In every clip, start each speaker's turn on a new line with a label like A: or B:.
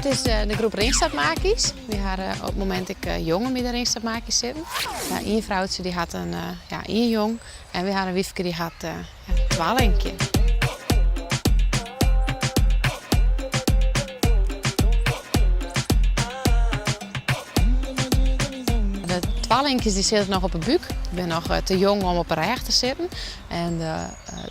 A: is de groep ringstapmakies. We hebben op het moment jongen met de ringstapmakies zitten. Ja, één vrouwtje die had één jong en we hadden een wiefke die had een tweelingje. De tweelingjes die zitten nog op een buik. Ik ben nog te jong om op een reg te zitten. En de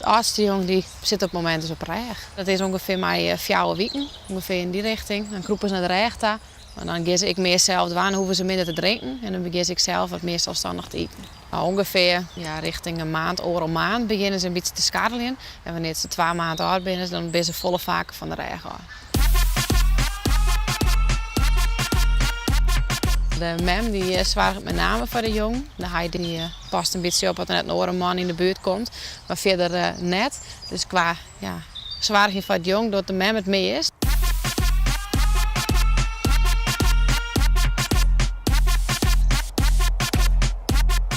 A: oudste jong die zit op het moment dus op een reg. Dat is ongeveer maar 4 weken, ongeveer in die richting. Dan kroepen ze naar de reg daar. En dan geef ik meer zelf aan, hoeven ze minder te drinken. En dan begin ik zelf wat meer zelfstandig te eten. Nou, ongeveer richting een maand, een maand beginnen ze een beetje te scharrelen. En wanneer ze 2 maanden oud zijn, dan ben ze volle vaken van de reg. De mem die zwaart met name voor de jong. De hij die past een beetje op dat er net een andere man in de buurt komt. Maar verder net. Dus qua zwaarigheid voor het jong, dat de mem het mee is.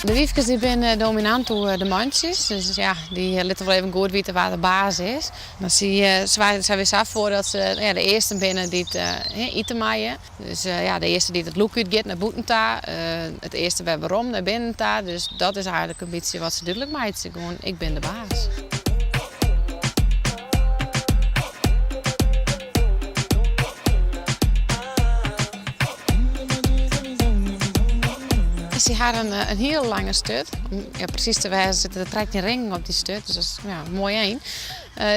A: De wiefjes die zijn dominant door de mandjes. Dus die laten wel even goed weten waar de baas is. Dan zie je weer af voor dat ze de eerste binnen die het eten maaien. Dus de eerste die het look uitgeeft naar buiten ta. Het eerste weer waarom naar binnen ta. Dus dat is eigenlijk een beetje wat ze duidelijk maakt. Ze gewoon, ik ben de baas. Ze hadden een heel lange stut. Om precies te wijzen zitten er 13 ringen op die stut, dus dat is mooi één.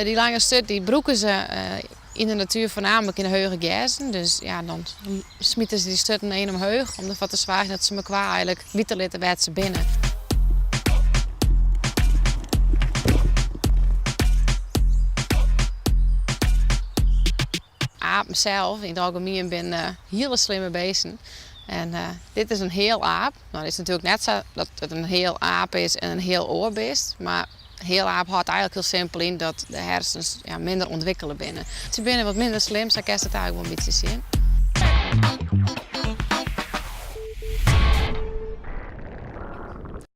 A: Die lange stut die broeken ze in de natuur voornamelijk in de heuge gijzen. Dus dan smieten ze die stutten een omhoog om ervoor te zorgen dat ze elkaar eigenlijk wieten laten werd ze binnen. Apen zelf in het algemeen zijn hele slimme beesten. En dit is een heel aap. Nou, het is natuurlijk net zo dat het een heel aap is en een heel oorbeest. Maar een heel aap houdt eigenlijk heel simpel in dat de hersens minder ontwikkelen binnen. Ze zijn wat minder slim, zo kan je het eigenlijk wel een beetje zien.